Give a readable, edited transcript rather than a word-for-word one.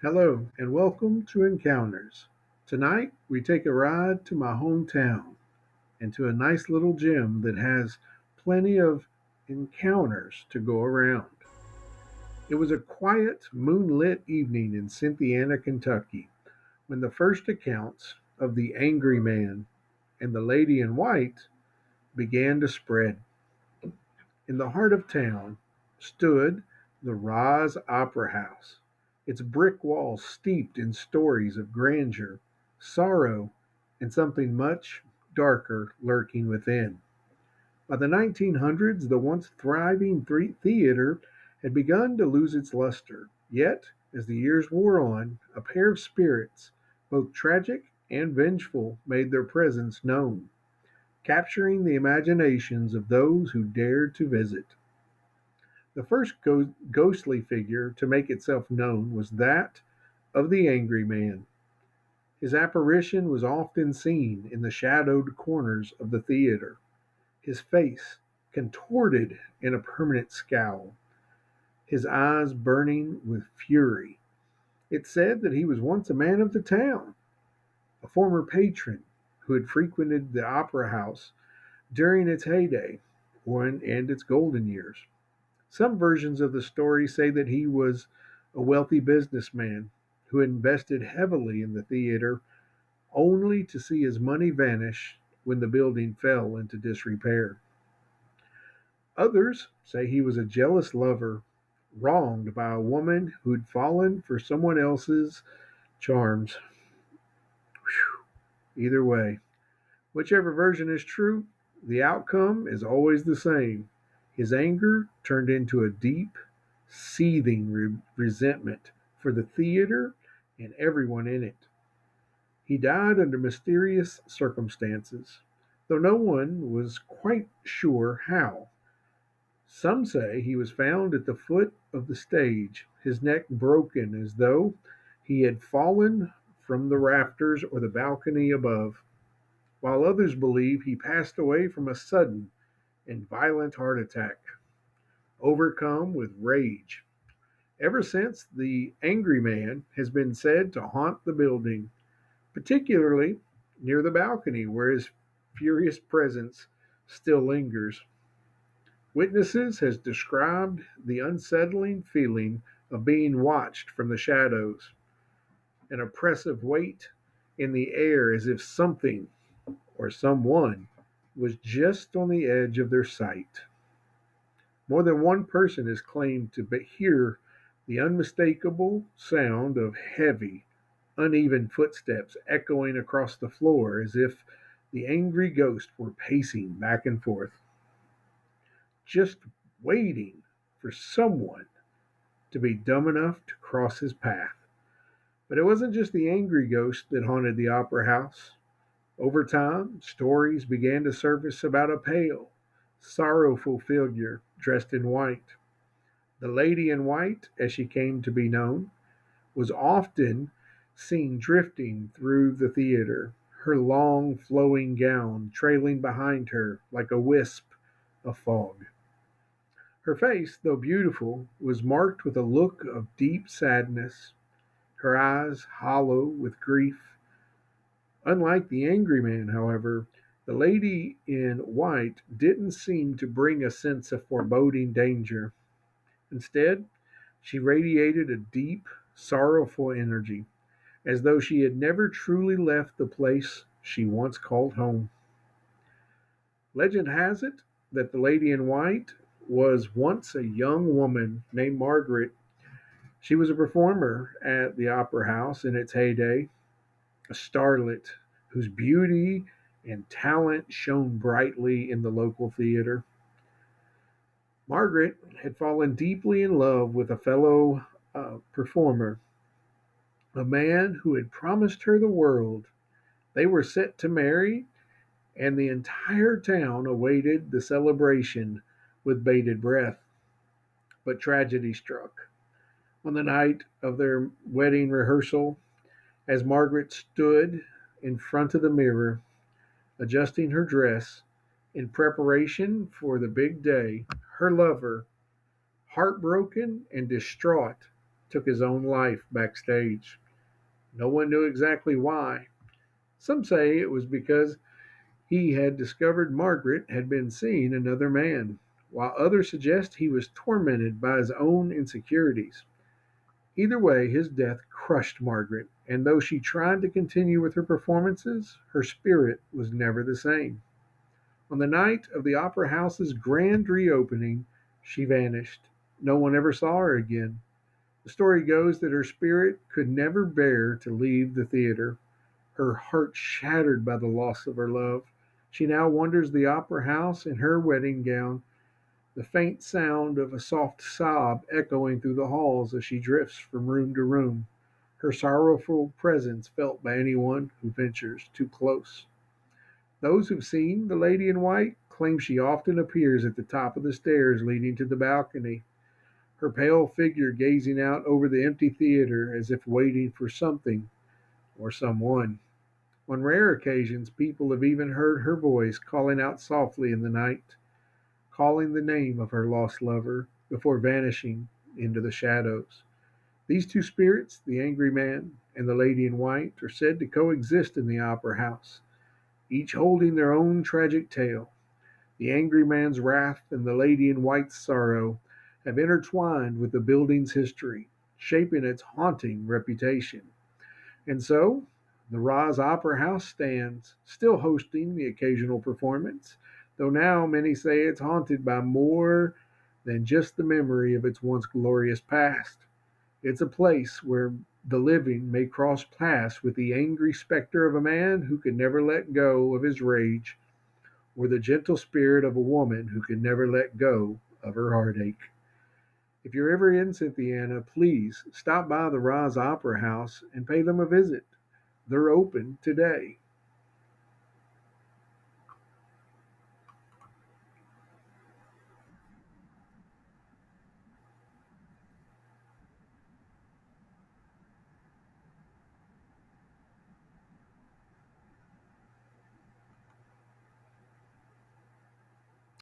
Hello, and welcome to Encounters. Tonight, we take a ride to my hometown and to a nice little gym that has plenty of encounters to go around. It was a quiet, moonlit evening in Cythiana, Kentucky, when the first accounts of the angry man and the lady in white began to spread. In the heart of town stood the Rohs Opera House, its brick walls steeped in stories of grandeur, sorrow, and something much darker lurking within. By the 1900s, the once thriving theater had begun to lose its luster. Yet, as the years wore on, a pair of spirits, both tragic and vengeful, made their presence known, capturing the imaginations of those who dared to visit. The first ghostly figure to make itself known was that of the angry man. His apparition was often seen in the shadowed corners of the theater, his face contorted in a permanent scowl, his eyes burning with fury. It said that he was once a man of the town, a former patron who had frequented the opera house during its heyday and its golden years. Some versions of the story say that he was a wealthy businessman who invested heavily in the theater only to see his money vanish when the building fell into disrepair. Others say he was a jealous lover wronged by a woman who'd fallen for someone else's charms. Either way, whichever version is true, the outcome is always the same. His anger turned into a deep, seething resentment for the theater and everyone in it. He died under mysterious circumstances, though no one was quite sure how. Some say he was found at the foot of the stage, his neck broken as though he had fallen from the rafters or the balcony above, while others believe he passed away from a sudden and violent heart attack, overcome with rage. Ever since, the angry man has been said to haunt the building, particularly near the balcony where his furious presence still lingers. Witnesses has described the unsettling feeling of being watched from the shadows, an oppressive weight in the air as if something or someone was just on the edge of their sight. More than one person has claimed to hear the unmistakable sound of heavy, uneven footsteps echoing across the floor as if the angry ghost were pacing back and forth, just waiting for someone to be dumb enough to cross his path. But it wasn't just the angry ghost that haunted the opera house. Over time, stories began to surface about a pale, sorrowful figure dressed in white. The lady in white, as she came to be known, was often seen drifting through the theater, her long flowing gown trailing behind her like a wisp of fog. Her face, though beautiful, was marked with a look of deep sadness, her eyes hollow with grief. Unlike the angry man, however, the lady in white didn't seem to bring a sense of foreboding danger. Instead, she radiated a deep, sorrowful energy, as though she had never truly left the place she once called home. Legend has it that the lady in white was once a young woman named Margaret. She was a performer at the Opera House in its heyday, a starlet whose beauty and talent shone brightly in the local theater. Margaret had fallen deeply in love with a fellow performer, a man who had promised her the world. They were set to marry, and the entire town awaited the celebration with bated breath. But tragedy struck. On the night of their wedding rehearsal, as Margaret stood in front of the mirror, adjusting her dress in preparation for the big day, her lover, heartbroken and distraught, took his own life backstage. No one knew exactly why. Some say it was because he had discovered Margaret had been seeing another man, while others suggest he was tormented by his own insecurities. Either way, his death crushed Margaret, and though she tried to continue with her performances, her spirit was never the same. On the night of the Opera House's grand reopening, she vanished. No one ever saw her again. The story goes that her spirit could never bear to leave the theater. Her heart shattered by the loss of her love, she now wanders the opera house in her wedding gown, the faint sound of a soft sob echoing through the halls as she drifts from room to room, her sorrowful presence felt by anyone who ventures too close. Those who've seen the Lady in White claim she often appears at the top of the stairs leading to the balcony, her pale figure gazing out over the empty theater as if waiting for something or someone. On rare occasions, people have even heard her voice calling out softly in the night, calling the name of her lost lover before vanishing into the shadows. These two spirits, the angry man and the lady in white, are said to coexist in the opera house, each holding their own tragic tale. The angry man's wrath and the lady in white's sorrow have intertwined with the building's history, shaping its haunting reputation. And so, the Rohs Opera House stands, still hosting the occasional performance, though now many say it's haunted by more than just the memory of its once glorious past. It's a place where the living may cross paths with the angry specter of a man who could never let go of his rage, or the gentle spirit of a woman who could never let go of her heartache. If you're ever in Cythiana, please stop by the Roz Opera House and pay them a visit. They're open today.